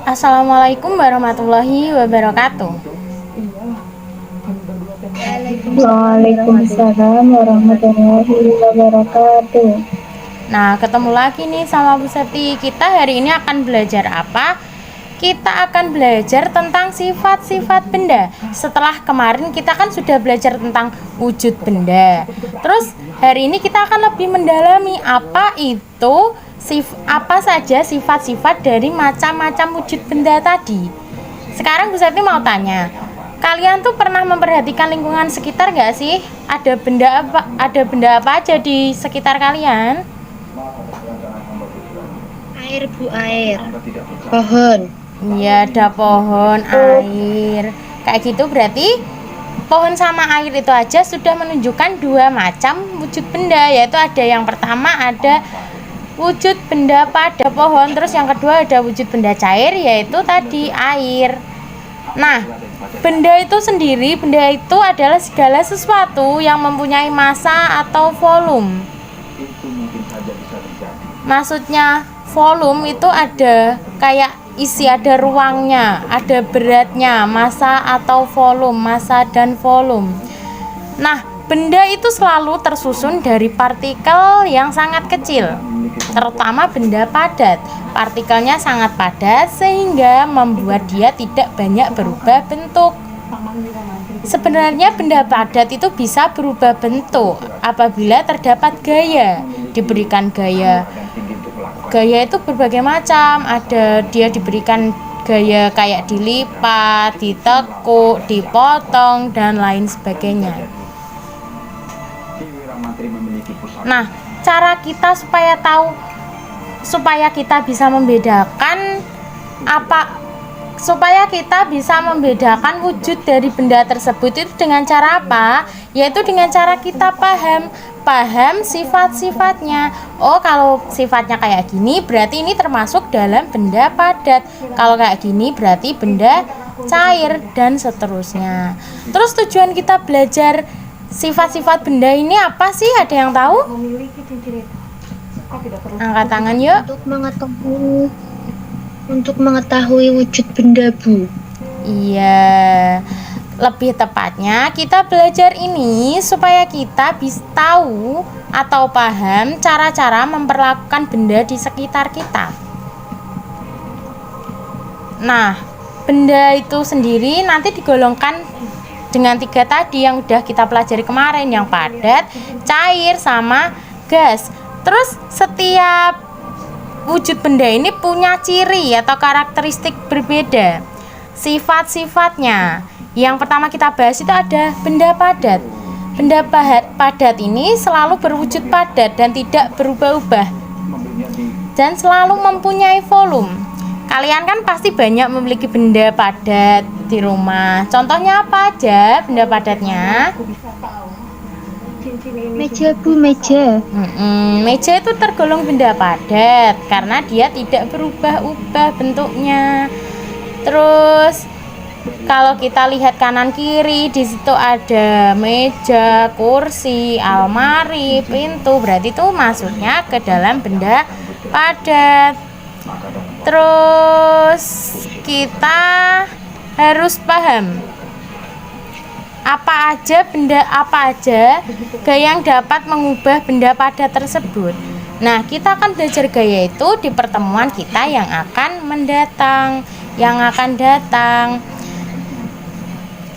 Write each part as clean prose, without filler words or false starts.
Assalamualaikum warahmatullahi wabarakatuh. Waalaikumsalam warahmatullahi wabarakatuh. Nah, ketemu lagi nih sama Bu Septi. Kita hari ini akan belajar apa? Kita akan belajar tentang sifat-sifat benda. Setelah kemarin kita kan sudah belajar tentang wujud benda. Terus hari ini kita akan lebih mendalami apa itu apa saja sifat-sifat dari macam-macam wujud benda tadi. Sekarang Bu Septi mau tanya, kalian tuh pernah memperhatikan lingkungan sekitar nggak sih? Ada benda apa aja di sekitar kalian? Air, Bu, air. Pohon. Iya, ada pohon, air. Kayak gitu berarti pohon sama air itu aja sudah menunjukkan dua macam wujud benda, yaitu ada yang pertama ada wujud benda pada pohon, terus yang kedua ada wujud benda cair, yaitu tadi air. Nah, benda itu sendiri, benda itu adalah segala sesuatu yang mempunyai massa atau volume. Maksudnya volume itu ada kayak isi, ada ruangnya, ada beratnya, massa atau volume, massa dan volume. Nah, benda itu selalu tersusun dari partikel yang sangat kecil, terutama benda padat. Partikelnya sangat padat sehingga membuat dia tidak banyak berubah bentuk. Sebenarnya benda padat itu bisa berubah bentuk apabila terdapat gaya, diberikan gaya. Gaya itu berbagai macam, ada dia diberikan gaya kayak dilipat, ditekuk, dipotong, dan lain sebagainya. Nah, cara kita supaya kita bisa membedakan wujud dari benda tersebut itu dengan cara apa? Yaitu dengan cara kita paham sifat-sifatnya. Oh, kalau sifatnya kayak gini berarti ini termasuk dalam benda padat. Kalau kayak gini berarti benda cair dan seterusnya. Terus tujuan kita belajar sifat-sifat benda ini apa sih? Ada yang tahu? Angkat tangan yuk. Untuk mengetahui wujud benda, Bu. Iya. Lebih tepatnya kita belajar ini supaya kita bisa tahu atau paham cara-cara memperlakukan benda di sekitar kita. Nah, benda itu sendiri nanti digolongkan dengan 3 tadi yang udah kita pelajari kemarin, yang padat, cair, sama gas. Terus setiap wujud benda ini punya ciri atau karakteristik berbeda. Sifat-sifatnya. Yang pertama kita bahas itu ada benda padat. Benda padat ini selalu berwujud padat dan tidak berubah-ubah, dan selalu mempunyai volume. Kalian kan pasti banyak memiliki benda padat di rumah. Contohnya apa aja benda padatnya? Meja, Bu, meja. Meja itu tergolong benda padat karena dia tidak berubah-ubah bentuknya. Terus kalau kita lihat kanan kiri, di situ ada meja, kursi, almari, pintu, berarti itu masuknya ke dalam benda padat. Terus kita harus paham apa aja gaya yang dapat mengubah benda padat tersebut. Nah, kita akan belajar gaya itu di pertemuan kita yang akan datang.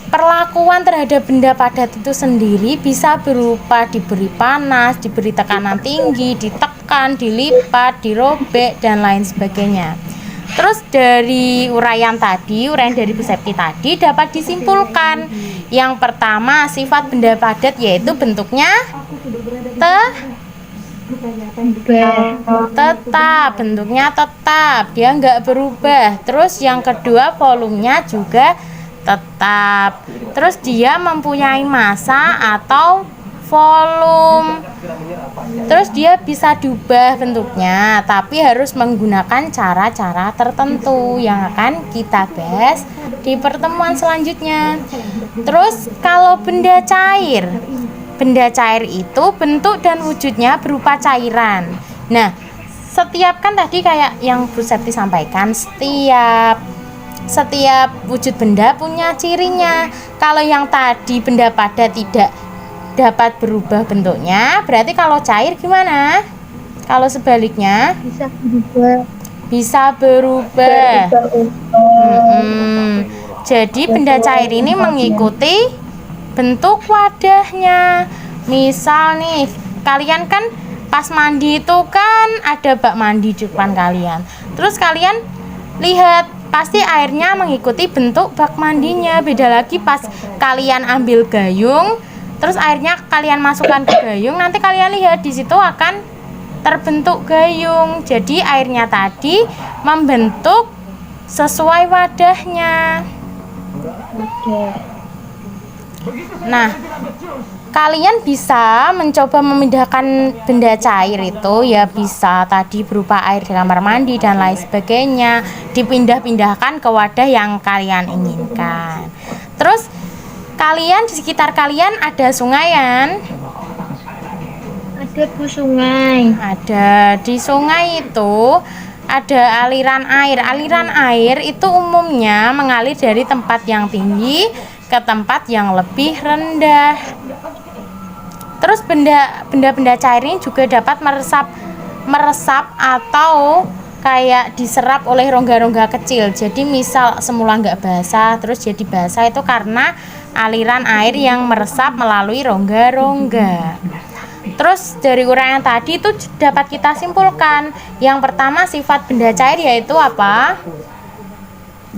Perlakuan terhadap benda padat itu sendiri bisa berupa diberi panas, diberi tekanan tinggi, ditekan, dilipat, dirobek, dan lain sebagainya. Terus dari uraian dari Bu Septi tadi dapat disimpulkan. Yang pertama, sifat benda padat yaitu bentuknya tetap, dia nggak berubah. Terus yang kedua, volumenya juga tetap. Terus dia mempunyai massa atau volume. Terus dia bisa diubah bentuknya, tapi harus menggunakan cara-cara tertentu yang akan kita bahas di pertemuan selanjutnya. Terus kalau benda cair itu bentuk dan wujudnya berupa cairan. Nah, Setiap kan tadi kayak yang Bu Septi sampaikan, setiap wujud benda punya cirinya. Kalau yang tadi benda padat tidak dapat berubah bentuknya, berarti kalau cair gimana? Kalau sebaliknya Bisa berubah. bisa berubah. Jadi benda cair ini mengikuti bentuk wadahnya. Misal nih, kalian kan pas mandi itu kan ada bak mandi di depan kalian. Terus kalian lihat, pasti airnya mengikuti bentuk bak mandinya. Beda lagi pas kalian ambil gayung, terus airnya kalian masukkan ke gayung, nanti kalian lihat di situ akan terbentuk gayung. Jadi airnya tadi membentuk sesuai wadahnya. Oke. Nah, kalian bisa mencoba memindahkan benda cair itu, ya bisa tadi berupa air di kamar mandi dan lain sebagainya, dipindah-pindahkan ke wadah yang kalian inginkan. Terus kalian di sekitar kalian ada sungayan? Ada Bu sungai. Ada. Di sungai itu ada aliran air. Aliran air itu umumnya mengalir dari tempat yang tinggi ke tempat yang lebih rendah. Terus benda-benda cair ini juga dapat meresap atau kayak diserap oleh rongga-rongga kecil. Jadi misal semula nggak basah terus jadi basah, itu karena aliran air yang meresap melalui rongga-rongga. Terus dari uraian tadi itu dapat kita simpulkan, yang pertama sifat benda cair yaitu apa?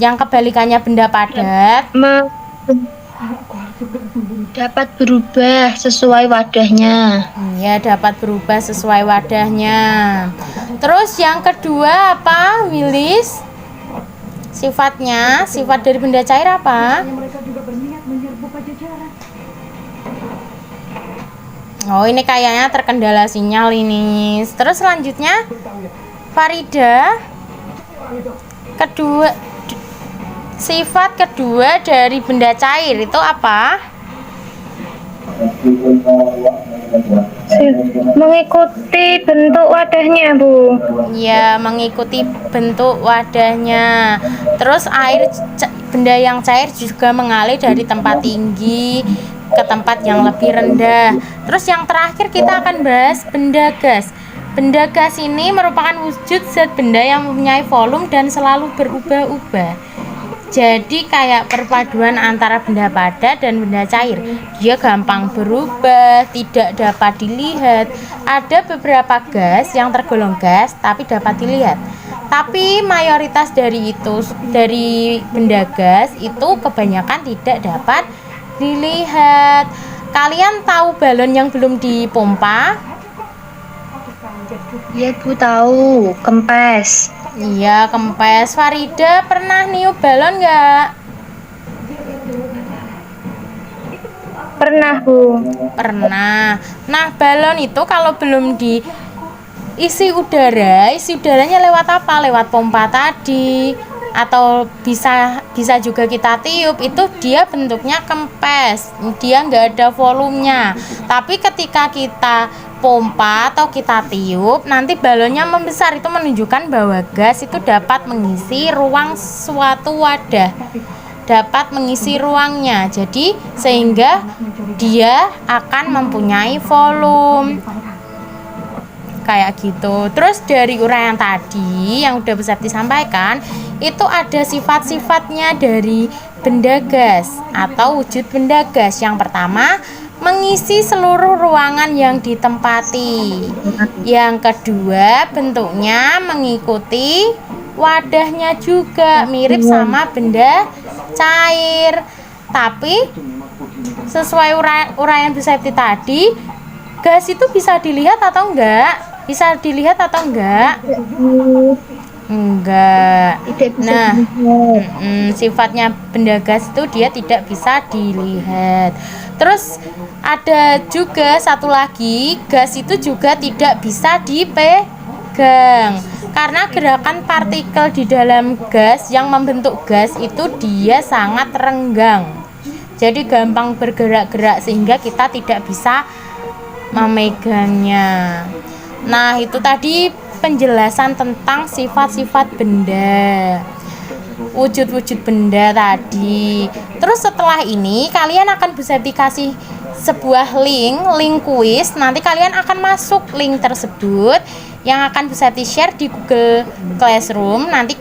Yang kebalikannya benda padat. Dapat berubah sesuai wadahnya. Ya, dapat berubah sesuai wadahnya. Terus yang kedua apa, Willis? Sifat dari benda cair apa? Oh, ini kayaknya terkendala sinyal ini. Terus selanjutnya, Farida, sifat kedua dari benda cair itu apa? Mengikuti bentuk wadahnya, Bu. Ya, mengikuti bentuk wadahnya. Terus benda yang cair juga mengalir dari tempat tinggi ke tempat yang lebih rendah. Terus yang terakhir kita akan bahas benda gas. Benda gas ini merupakan wujud zat benda yang mempunyai volume dan selalu berubah-ubah. Jadi kayak perpaduan antara benda padat dan benda cair. Dia gampang berubah, tidak dapat dilihat. Ada beberapa gas yang tergolong gas tapi dapat dilihat. Tapi mayoritas dari benda gas itu kebanyakan tidak dapat dilihat. Kalian tahu balon yang belum dipompa? Iya Bu, tahu. Kempes. Iya, kempes. Farida pernah niup balon nggak? Pernah Bu. Pernah. Nah, balon itu kalau belum diisi udaranya lewat apa? Lewat pompa tadi. Atau bisa juga kita tiup, itu dia bentuknya kempes, dia nggak ada volumenya. Tapi ketika kita pompa atau kita tiup, nanti balonnya membesar. Itu menunjukkan bahwa gas itu dapat mengisi ruang suatu wadah, dapat mengisi ruangnya. Jadi sehingga dia akan mempunyai volume kayak gitu. Terus dari uraian tadi yang udah bisa disampaikan, itu ada sifat-sifatnya dari benda gas atau wujud benda gas. Yang pertama, mengisi seluruh ruangan yang ditempati. Yang kedua, bentuknya mengikuti wadahnya juga, mirip sama benda cair. Tapi sesuai uraian Bu Septi tadi, gas itu bisa dilihat atau enggak? Bisa dilihat atau enggak? Enggak. Nah, sifatnya benda gas itu dia tidak bisa dilihat. Terus ada juga satu lagi, gas itu juga tidak bisa dipegang. Karena gerakan partikel di dalam gas yang membentuk gas itu dia sangat renggang. Jadi gampang bergerak-gerak sehingga kita tidak bisa memegangnya. Nah, itu tadi penjelasan tentang sifat-sifat benda, wujud-wujud benda tadi. Terus setelah ini kalian akan bisa dikasih sebuah link kuis. Nanti kalian akan masuk link tersebut yang akan bisa di-share di Google Classroom. Nanti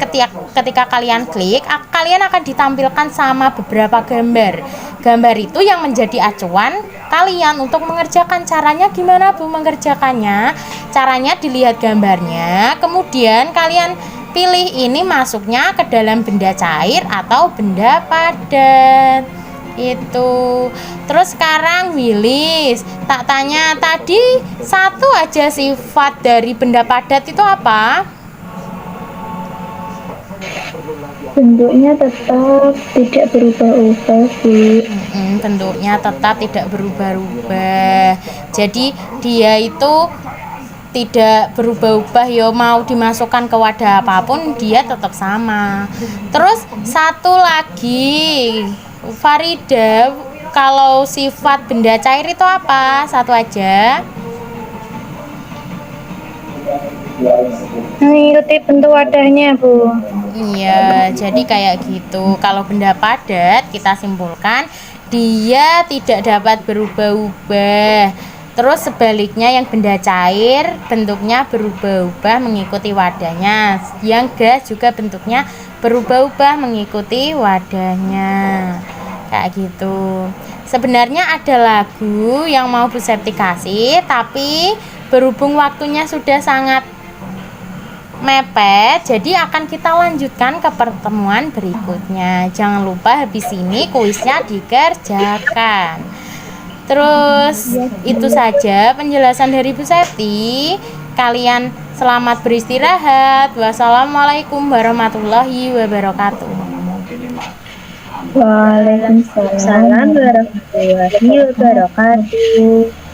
ketika kalian klik, kalian akan ditampilkan sama beberapa gambar. Gambar itu yang menjadi acuan kalian untuk mengerjakan. Caranya gimana Bu mengerjakannya? Caranya dilihat gambarnya, kemudian kalian pilih ini masuknya ke dalam benda cair atau benda padat. Itu. Terus sekarang Willis, tak tanya tadi satu aja sifat dari benda padat itu apa? Bentuknya tetap tidak berubah-ubah, Bu. Bentuknya tetap tidak berubah-ubah. Jadi dia itu tidak berubah-ubah ya, mau dimasukkan ke wadah apapun dia tetap sama. Terus satu lagi Farida, kalau sifat benda cair itu apa? Satu aja. Mengikuti bentuk wadahnya, Bu. Iya, jadi kayak gitu. Kalau benda padat kita simpulkan dia tidak dapat berubah-ubah. Terus sebaliknya yang benda cair bentuknya berubah-ubah mengikuti wadahnya. Yang gas juga bentuknya berubah-ubah mengikuti wadahnya. Kayak gitu. Sebenarnya ada lagu yang mau Bu Septi kasih, tapi berhubung waktunya sudah sangat mepet, jadi akan kita lanjutkan ke pertemuan berikutnya. Jangan lupa habis ini kuisnya dikerjakan. Terus itu saja penjelasan dari Bu Septi. Kalian selamat beristirahat. Wassalamualaikum warahmatullahi wabarakatuh. Waalaikumsalam warahmatullahi wabarakatuh.